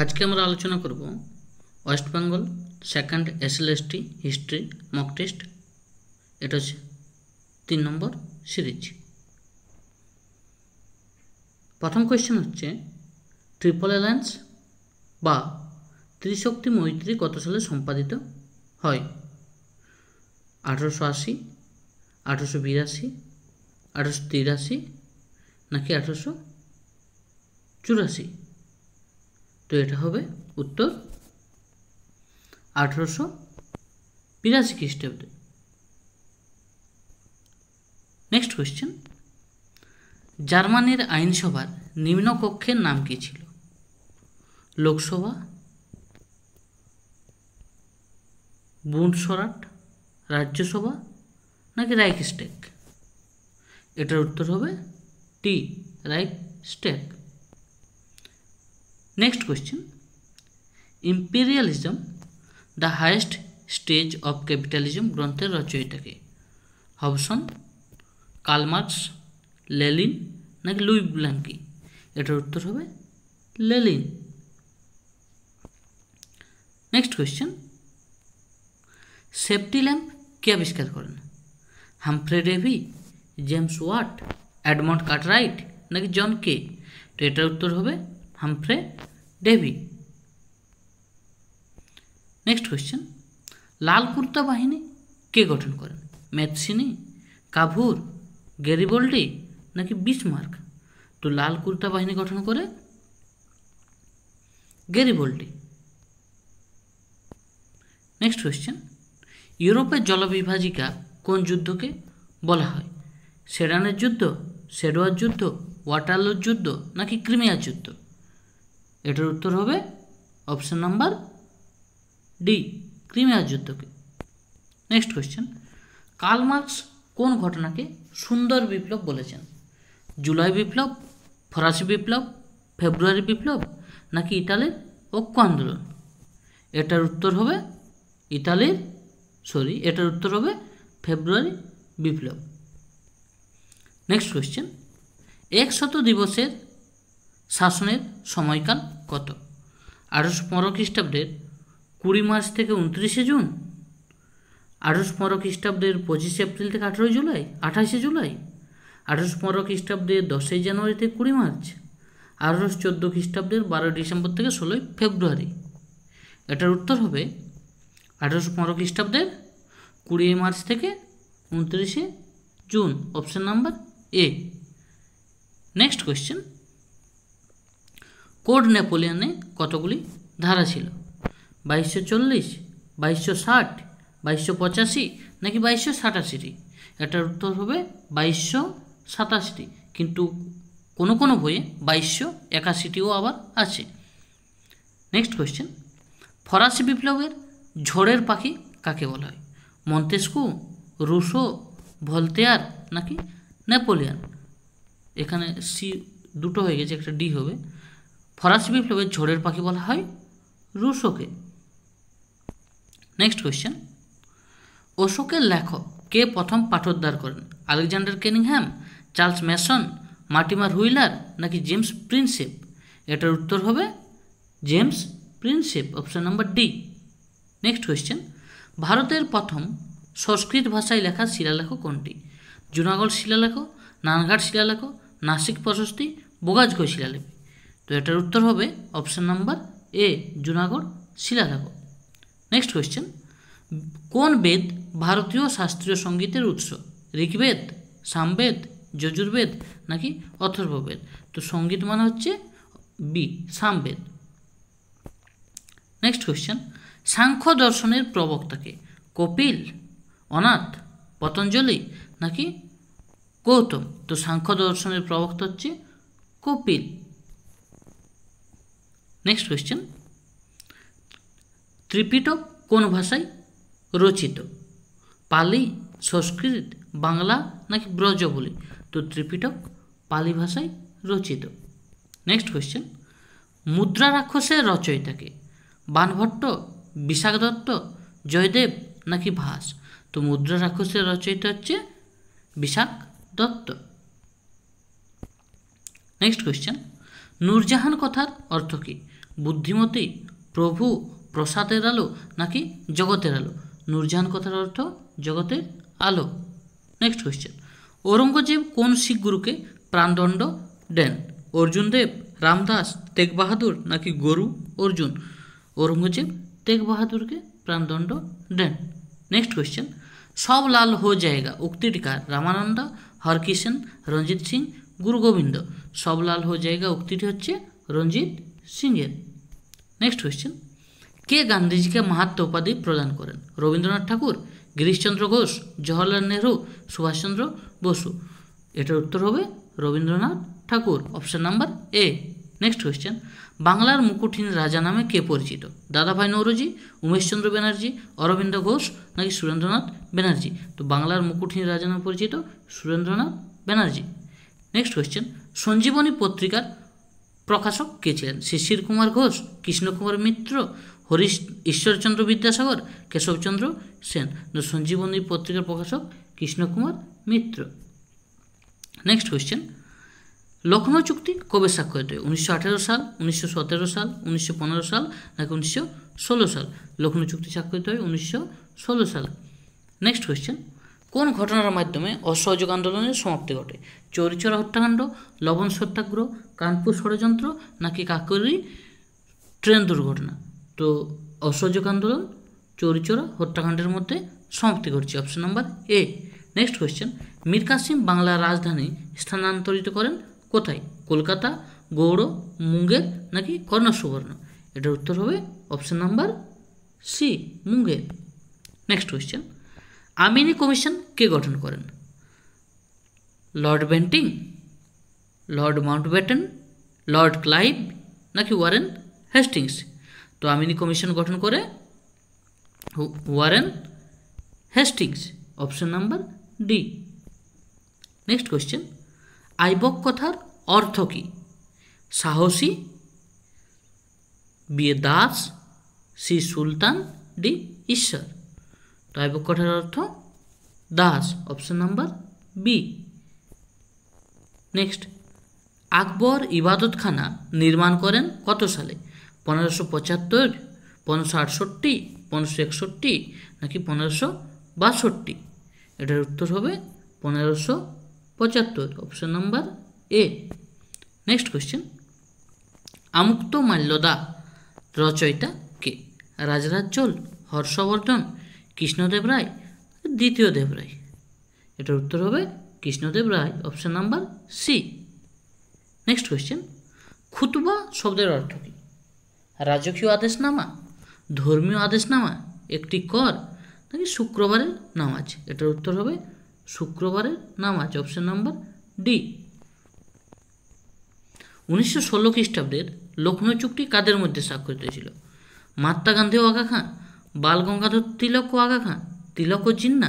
আজকে আমরা আলোচনা করব West Bengal second SLST history mock test. এটা হচ্ছে 3 নম্বর সিরিজ। প্রথম কোয়েশ্চেন হচ্ছে ট্রিপল অ্যালায়েন্স বা ত্রিশক্তি মৈত্রী কত সালে সম্পাদিত হয়? 1880, 1882, 1883 নাকি 1884? তো এটা হবে উত্তর 1882 খ্রিস্টাব্দে। নেক্সট কোয়েশ্চেন, জার্মানির আইনসভার নিম্নকক্ষের নাম কি ছিল? লোকসভা, বুন্ডসরাট, রাজ্যসভা নাকি রাইখস্ট্যাগ? এটার উত্তর হবে টি, Reichstag. Next question, imperialism the highest stage of capitalism গ্রন্থের রচয়িতাকে? হবসন, কার্ল মার্কস, লেনিন নাকি লুই ব্ল্যাঙ্কি? এটার উত্তর হবে Lenin. Next question, safety lamp কে আবিষ্কার করেন? Humphry Davy, James Watt, Edmund Cartwright নাকি জন কে? তো এটার উত্তর হবে হামফ্রে ডেভি। নেক্সট কোয়েশ্চেন, লাল কুর্তা বাহিনী কে গঠন করেন? ম্যাথসিনি, কাভুর, গ্যারিবল্ডি নাকি বিসমার্ক? তো লাল কুর্তা বাহিনী গঠন করে গ্যারিবল্ডি। নেক্সট কোয়েশ্চেন, ইউরোপের জলবিভাজিকা কোন যুদ্ধকে বলা হয়? সেডানের যুদ্ধ, সেডোয়ার যুদ্ধ, ওয়াটারলুর যুদ্ধ নাকি ক্রিমিয়ার যুদ্ধ? এটার উত্তর হবে অপশন নাম্বার ডি, ক্রিমিয়ার যুদ্ধকে। নেক্সট কোয়েশ্চেন, কার্ল মার্কস কোন ঘটনাকে সুন্দর বিপ্লব বলেছেন? জুলাই বিপ্লব, ফরাসি বিপ্লব, ফেব্রুয়ারি বিপ্লব নাকি ইতালির ঐক্য আন্দোলন? এটার উত্তর হবে এটার উত্তর হবে ফেব্রুয়ারি বিপ্লব। নেক্সট কোয়েশ্চেন, 100 দিবসের শাসনের সময়কাল কত? 1815 খ্রিস্টাব্দের 20 মার্চ থেকে 29 জুন, 1815 খ্রিস্টাব্দের 25 এপ্রিল থেকে 28 জুলাই, 1815 খ্রিস্টাব্দের 10 জানুয়ারি থেকে 20 মার্চ, 1814 খ্রিস্টাব্দের 12 ডিসেম্বর থেকে 16 ফেব্রুয়ারি? এটার উত্তর হবে 1815 খ্রিস্টাব্দের 20 মার্চ থেকে 29 June, option number A. Next question, code নেপোলিয়নে কতগুলি ধারা ছিল? 2240, 2260, 2285 নাকি 2287? এটার উত্তর হবে 2287, কিন্তু কোনো কোনো বইয়ে 2281টিও আবার আছে। নেক্সট কোয়েশ্চেন, ফরাসি বিপ্লবের ঝড়ের পাখি কাকে বলা হয়? মন্তেস্কু, রুশো, ভলতেয়ার নাকি নেপোলিয়ন? এখানে সি দুটো হয়ে গেছে, একটা ডি হবে। ফরাসি বিপ্লবের ঝড়ের পাখি বলা হয় রুশোকে। নেক্সট কোয়েশ্চেন, অশোকের লেখক কে প্রথম পাঠোদ্ধার করেন? Alexander Cunningham, Charles Masson, Mortimer Wheeler নাকি জেমস প্রিন্সেপ? এটার উত্তর হবে James Prinsep, option number D. Next question, ভারতের প্রথম সংস্কৃত ভাষায় লেখা শিলালেখ কোনটি? জুনাগড় শিলালেখ, নানঘাট শিলালেখ, নাসিক প্রশস্তি, বোগাজগড় শিলালিপি? তো এটার উত্তর হবে অপশন নাম্বার এ, জুনাগড় শিলালেখ। নেক্সট কোয়েশ্চেন, কোন বেদ ভারতীয় শাস্ত্রীয় সঙ্গীতের উৎস? ঋগ্বেদ, সামবেদ, যজুর্বেদ নাকি অথর্ববেদ? তো সঙ্গীত মানে হচ্ছে B, Samaveda. Next question, Sankhya দর্শনের প্রবক্তাকে? কপিল, অনাথ, পতঞ্জলি নাকি গৌতম? তো সাংখ্য দর্শনের প্রবক্তা হচ্ছে কপিল। নেক্সট কোয়েশ্চেন, ত্রিপিটক কোন ভাষায় রচিত? পালি, সংস্কৃত, বাংলা নাকি ব্রজবুলি? তো ত্রিপিটক পালি ভাষায় রচিত। নেক্সট কোয়েশ্চেন, মুদ্রা রাক্ষসের রচয়িতাকে? বাণভট্ট, বিশাখ দত্ত, জয়দেব নাকি ভাস? তো মুদ্রা রাক্ষসের রচয়িতা হচ্ছে বিশাখ দত্ত। নেক্সট কোয়েশ্চেন, নূরজাহান কথার অর্থ কী? বুদ্ধিমতী, প্রভু, প্রসাদের আলো নাকি জগতের আলো? নূরজাহান কথার অর্থ জগতের আলো। নেক্সট কোয়েশ্চেন, ঔরঙ্গজেব কোন শিখ গুরুকে প্রাণদণ্ড দেন? অর্জুন দেব, রামদাস, তেগ বাহাদুর নাকি গুরু অর্জুন? ঔরঙ্গজেব তেগ বাহাদুরকে প্রাণদণ্ড দেন। নেক্সট কোয়েশ্চেন, সব লাল হো জায়গা উক্তিটি কার? রামানন্দা, হরকিষেন, রঞ্জিত সিং, গুরু গোবিন্দ? সব লাল হো জায়গা উক্তিটি হচ্ছে রঞ্জিত সিংয়ের। নেক্সট কোয়েশ্চেন, কে গান্ধীজিকে মাহাত্ম্য উপাধি প্রদান করেন? রবীন্দ্রনাথ ঠাকুর, গিরিশচন্দ্র ঘোষ, জওহরলাল নেহরু, সুভাষচন্দ্র বসু? এটার উত্তর হবে Rabindranath Tagore, option number A. Next question, বাংলার মুকুটহীন রাজা নামে কে পরিচিত? দাদাভাই নৌরোজি, উমেশচন্দ্র ব্যানার্জি, অরবিন্দ ঘোষ নাকি সুরেন্দ্রনাথ ব্যানার্জি? তো বাংলার মুকুটহীন রাজা নামে পরিচিত সুরেন্দ্রনাথ ব্যানার্জি। নেক্সট কোয়েশ্চেন, সঞ্জীবনী পত্রিকার প্রকাশক কে ছিলেন? শিশির কুমার ঘোষ, কৃষ্ণকুমার মিত্র, হরিশ ঈশ্বরচন্দ্র বিদ্যাসাগর, কেশবচন্দ্র সেন? সঞ্জীবনী পত্রিকার প্রকাশক কৃষ্ণকুমার মিত্র। নেক্সট কোয়েশ্চেন, লখনৌ চুক্তি কবে স্বাক্ষরিত হয়? 1918 সাল, 1917 সাল, 1915 সাল নাকি 1916 সাল? লখনৌ চুক্তি স্বাক্ষরিত হয় 1916 সালে। নেক্সট কোয়েশ্চেন, কোন ঘটনার মাধ্যমে অসহযোগ আন্দোলনের সমাপ্তি ঘটে? চৌরিচৌরা হত্যাকাণ্ড, লবণ সত্যাগ্রহ, কানপুর ষড়যন্ত্র নাকি কাকরি ট্রেন দুর্ঘটনা? তো অসহযোগ আন্দোলন চৌরিচৌরা হত্যাকাণ্ডের মধ্যে সমাপ্তি ঘটছে, option number A. Next question, Mir Qasim বাংলার রাজধানী স্থানান্তরিত করেন কোথায়? কলকাতা, গৌড়, মুঙ্গের নাকি কর্ণসুবর্ণ? এটার উত্তর হবে option number C, Munger. Next question, Amini commission কে গঠন করেন? Lord Bentinck, Lord Mountbatten, Lord Clive নাকি ওয়ারেন হেস্টিংস? তো আমিনি কমিশন গঠন করে Warren Hastings, option number D. Next question, Aibak কথার অর্থ কী? সাহসী, বি দাস, সি সুলতান, ডি ঈশ্বর? তো আইবক কথার অর্থ দাস, option number B. Next, Akbar Ibadatkhana নির্মাণ করেন কত সালে? 1575, 1568, 1561 নাকি 1562? এটার উত্তর হবে 1575, option number A. Next question, Amuktamalyada রচয়িতা কে? রাজরাজ চোল, হর্ষবর্ধন, কৃষ্ণদেব রায়, দ্বিতীয় দেব রায়? এটার উত্তর হবে Krishnadeva Raya, option number C. Next question, খুতবা শব্দের অর্থ কী? রাজকীয় আদেশনামা, ধর্মীয় আদেশনামা, একটি কর নাকি শুক্রবারের নামাজ? এটার উত্তর হবে শুক্রবারের নামাজ, অপশন নাম্বার ডি। 1916 খ্রিস্টাব্দের লখনৌ চুক্তি কাদের মধ্যে স্বাক্ষরিত হয়েছিল? মহাত্মা গান্ধী ও আগা খাঁ, বাল গঙ্গাধর তিলক ও আগা খাঁ, তিলক ও জিন্না,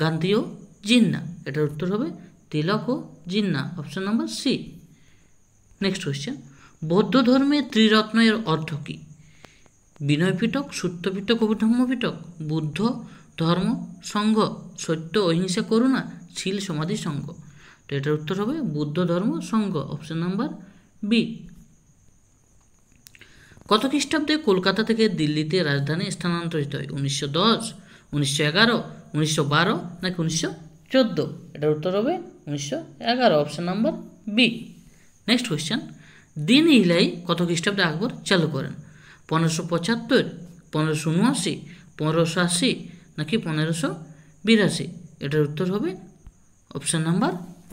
গান্ধী ও জিন্না? এটার উত্তর হবে তিলক ও Jinnah, option number C. Next question, বৌদ্ধ ধর্মের ত্রিরত্ন এর অর্থ কী? বিনয় পিটক, সূত্র পিটক ও ধম্ম পিটক, বুদ্ধ ধর্ম সংঘ, সত্য অহিংসা করুণা, শীল সমাধি সংঘ? তো এটার উত্তর হবে বুদ্ধ ধর্ম সংঘ, অপশন নাম্বার বি। কত খ্রিস্টাব্দে কলকাতা থেকে দিল্লিতে রাজধানী স্থানান্তরিত হয়? 1910, 1911, 1912 নাকি 1914? এটার উত্তর হবে 1911, option number B. Next question, দিন ইলাই কত খ্রিস্টাব্দে আকবর চালু করেন? 1575, 1579, 1580 নাকি 1582? এটার উত্তর হবে অপশন নাম্বার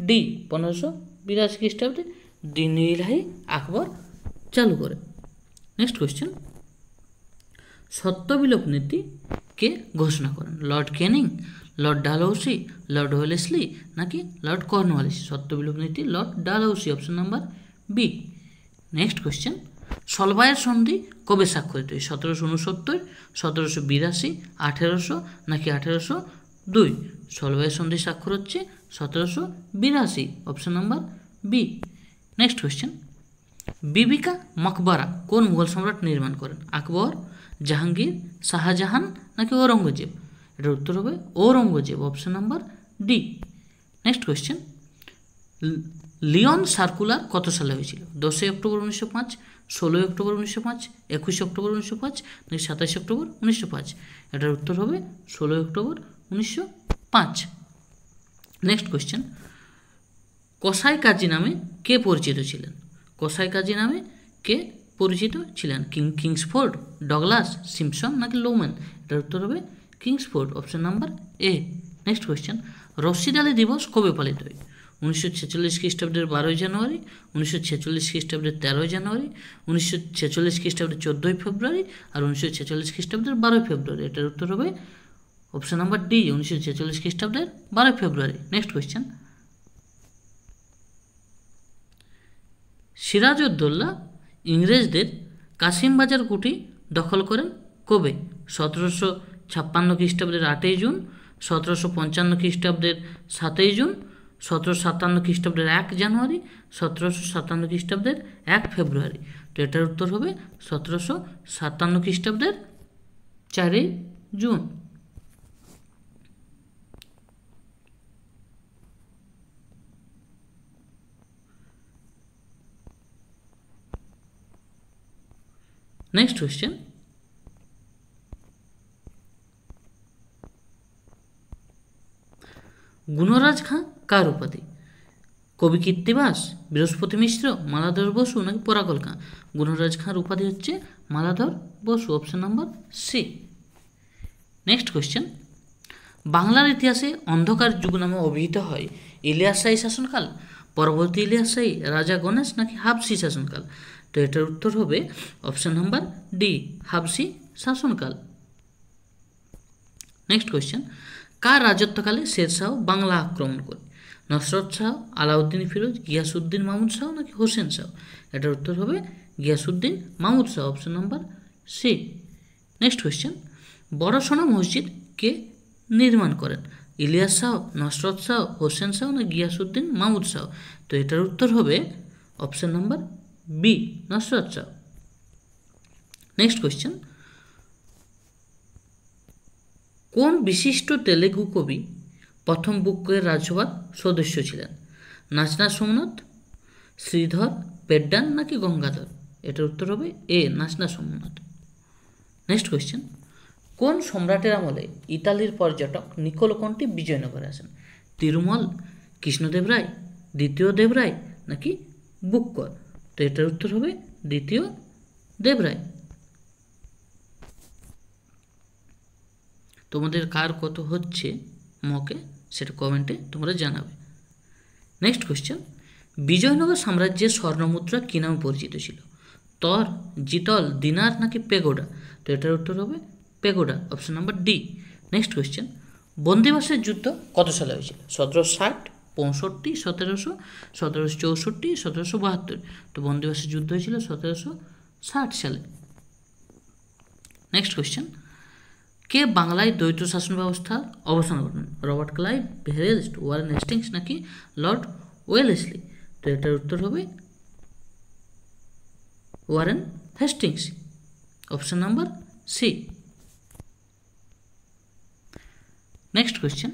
ডি, 1582 খ্রিস্টাব্দে দিন ইলাই আকবর চালু করে। নেক্সট কোয়েশ্চেন, সত্যবিলোপ নীতি কে ঘোষণা করেন? Lord Canning, Lord Dalhousie, Lord Wellesley নাকি লর্ড কর্নওয়ালিস? সত্যবিলোপ নীতি Lord Dalhousie, option number B. Next question, সলবায়ের সন্ধি কবে স্বাক্ষরিত হয়? 1769, 1782, 1800 নাকি 1802? সলবায়ের সন্ধি স্বাক্ষর হচ্ছে 1782, option number B. Next question, Bibi ka Maqbara কোন মুঘল সম্রাট নির্মাণ করেন? আকবর, জাহাঙ্গীর, শাহজাহান নাকি ঔরঙ্গজেব? এটার উত্তর হবে Aurangzeb, option number D. Next question, লিওন সার্কুলার কত সালে হয়েছিল? 10 অক্টোবর 1905, 16 অক্টোবর 1905, 21 অক্টোবর 1905 নাকি 27 অক্টোবর 1905? এটার উত্তর হবে 16 অক্টোবর 1905। নেক্সট কোয়েশ্চেন, কসাই কাজী নামে কে পরিচিত ছিলেন? কসাই কাজী নামে কে পরিচিত ছিলেন? কিংসফোর্ড, ডগলাস, সিম্পসন নাকি লোম্যান? এটার উত্তর হবে Kingsford, option number A. Next question, Rashid Ali দিবস কবে পালিত হয়? 1946 খ্রিস্টাব্দের 12ই জানুয়ারি, 1946 খ্রিস্টাব্দের 13ই জানুয়ারি, 1946 খ্রিস্টাব্দের 14ই ফেব্রুয়ারি আর 1946 খ্রিস্টাব্দের 12ই ফেব্রুয়ারি? এটার উত্তর হবে অপশন নাম্বার ডি, 1946 খ্রিস্টাব্দের 12ই ফেব্রুয়ারি। নেক্সট কোয়েশ্চেন, সিরাজউদ্দৌলা ইংরেজদের কাশিমবাজার কুঠি দখল করেন কবে? 1756 খ্রিস্টাব্দের 8ই জুন, 1755 খ্রিস্টাব্দের 7ই জুন, 1757 খ্রিস্টাব্দের 1 জানুয়ারি, 1757 খ্রিস্টাব্দের 1 ফেব্রুয়ারি? তো এটার উত্তর হবে 1757 খ্রিস্টাব্দের 4ই June. Next question, Gunraj Khan কার উপাধি? কবি কীর্তিবাস, বৃহস্পতি মিশ্র, মালাধর বসু নাকি পরাগল খাঁ? গুণরাজ খাঁর উপাধি হচ্ছে Maladhar Basu, option number C. Next question, বাংলার ইতিহাসে অন্ধকার যুগ নামে অভিহিত হয় ইলিয়াস শাহী শাসনকাল, পরবর্তী ইলিয়াস শাহী, রাজা গণেশ নাকি হাবসি শাসনকাল? তো এটার উত্তর হবে অপশন নাম্বার ডি, হাবসি শাসনকাল। নেক্সট কোয়েশ্চেন, কার রাজত্বকালে শেরশাহ বাংলা আক্রমণ করে? নসরত শাহ, আলাউদ্দিন ফিরোজ, গিয়াসউদ্দিন মাহমুদ শাহ নাকি হোসেন শাহ? এটার উত্তর হবে Ghiyasuddin Mahmud Shah, option number C. Next question, Bara Sona মসজিদ কে নির্মাণ করেন? ইলিয়াস শাহ, নসরত শাহ, হোসেন শাহ না গিয়াসউদ্দিন মাহমুদ শাহ? তো এটার উত্তর হবে option number B, Nasrat Shah. Next question, কোন বিশিষ্ট তেলেগু কবি প্রথম বুকের রাজসভার সদস্য ছিলেন? নাচনা সোমনাথ, শ্রীধর, পেড্ডান নাকি গঙ্গাধর? এটার উত্তর হবে এ, নাচনা সোমনাথ। নেক্সট কোয়েশ্চেন, কোন সম্রাটের আমলে ইতালির পর্যটক নিকোলো কন্টি বিজয়নগরে আসেন? তিরুমল, কৃষ্ণদেব রায়, দ্বিতীয় দেবরায় নাকি বুক্কর? তো এটার উত্তর হবে দ্বিতীয় দেবরায়। তোমাদের কার কত হচ্ছে মকে সেটা কমেন্টে তোমরা জানাবে। নেক্সট কোয়েশ্চেন, বিজয়নগর সাম্রাজ্যের স্বর্ণমুদ্রা কী নামে পরিচিত ছিল? তর, জিতল, দিনার নাকি পেগোডা? তো এটার উত্তর হবে pagoda, option number D. Next question, বন্দিবাসের যুদ্ধ কত সালে হয়েছিল? 1760, 65, 1700, 1764, 1772? তো বন্দিবাসের যুদ্ধ হয়েছিল 1760 সালে। নেক্সট কোয়েশ্চেন, কে বাংলায় দ্বৈত শাসন ব্যবস্থার অবসান ঘটান? Robert Clive, Verelst, Warren Hastings নাকি লর্ড ওয়েলেসলি? তো এটার উত্তর হবে Warren Hastings, option number C. Next question,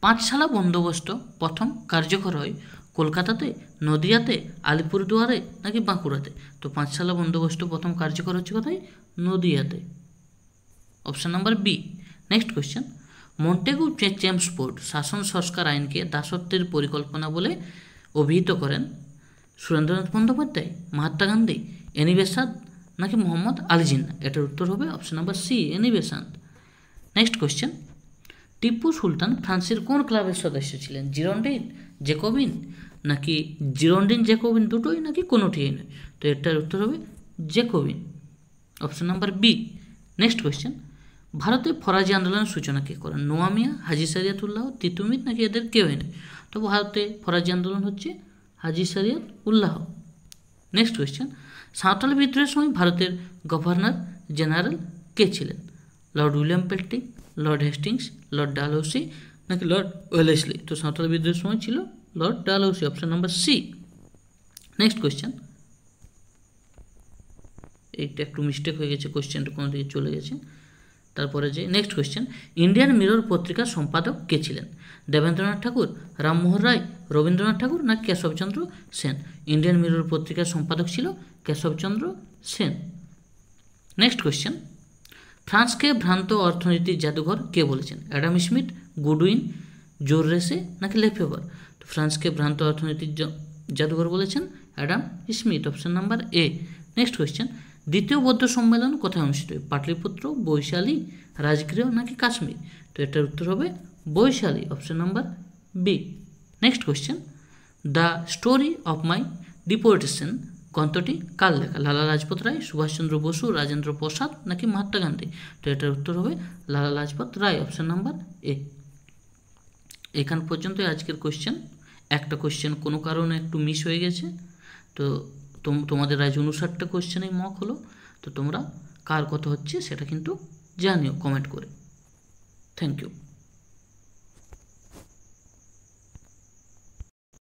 পাঁচশালা বন্দোবস্ত প্রথম কার্যকর হয় কলকাতাতে, নদিয়াতে, আলিপুরদুয়ারে নাকি বাঁকুড়াতে? তো পাঁচশালা বন্দোবস্ত প্রথম কার্যকর হচ্ছে কোথায়? নদিয়াতে, option number B. Next question, Montagu Chelmsford শাসন সংস্কার আইনকে দাসত্বের পরিকল্পনা বলে অভিহিত করেন সুরেন্দ্রনাথ বন্দ্যোপাধ্যায়, মহাত্মা গান্ধী, এনি বেসান্ত নাকি মোহাম্মদ আলী জিন্নাহ? এটার উত্তর হবে option number C, Annie Besant. Next question, Tipu Sultan ফ্রান্সের কোন ক্লাবের সদস্য ছিলেন? জিরন্ডিন, জেকোবিন নাকি জিরন্ডিন জেকোবিন দুটোই নাকি কোনোটিই নয়? তো এটার উত্তর হবে Jacobin, option number B. Next question, ভারতে ফরাজি আন্দোলনের সূচনা কে করেন? নোয়া মিয়া, হাজি শরিয়তুল্লাহ, তিতুমির নাকি এদের কেউই নয়? তো ভারতে ফরাজি আন্দোলন হচ্ছে হাজি শরিয়তুল্লাহ। নেক্সট কোয়েশ্চেন, সাঁওতাল বিদ্রোহের সময় ভারতের গভর্নর জেনারেল কে ছিলেন? Lord William Bentinck, Lord Hastings, Lord Dalhousie নাকি লর্ড ওয়েলেসলি? তো সাঁওতাল বিদ্রোহের সময় ছিল Lord Dalhousie, option number C. Next question, এইটা একটু মিস্টেক হয়ে গেছে, কোয়েশ্চেনটা কোনো দিকে চলে গেছে। তারপরে যে নেক্সট কোয়েশ্চেন, ইন্ডিয়ান মিরর পত্রিকার সম্পাদক কে ছিলেন? দেবেন্দ্রনাথ ঠাকুর, রামমোহন রায়, রবীন্দ্রনাথ ঠাকুর না কেশবচন্দ্র সেন? ইন্ডিয়ান মিরর পত্রিকার সম্পাদক ছিল কেশবচন্দ্র সেন। নেক্সট কোয়েশ্চেন, ফ্রান্সকে ভ্রান্ত অর্থনীতির জাদুঘর কে বলেছেন? অ্যাডাম স্মিথ, গুডউইন, জোররেসে নাকি লেফেভার? তো ফ্রান্সকে ভ্রান্ত অর্থনীতির জাদুঘর বলেছেন Adam Smith, option number A. Next question, দ্বিতীয় বৌদ্ধ সম্মেলন কোথায় অনুষ্ঠিত হয়? পাটলিপুত্র, বৈশালী, রাজগৃহ নাকি কাশ্মীর? তো এটার উত্তর হবে Vaishali, option number B. Next question, the story of my deportation গ্রন্থটি কার লেখা? লালা লাজপত রায়, সুভাষচন্দ্র বসু, রাজেন্দ্র প্রসাদ নাকি মহাত্মা গান্ধী? তো এটার উত্তর হবে লালা লাজপত রায়, অপশন নাম্বার এ। এখান পর্যন্ত আজকের কোয়েশ্চেন। একটা কোয়েশ্চেন কোনো কারণে একটু মিস হয়ে গেছে, তো তোমাদের আজ 59টা কোয়েশ্চেনেই মক হলো। তো তোমরা কার কত হচ্ছে সেটা কিন্তু জানিও কমেন্ট করে। Thank you.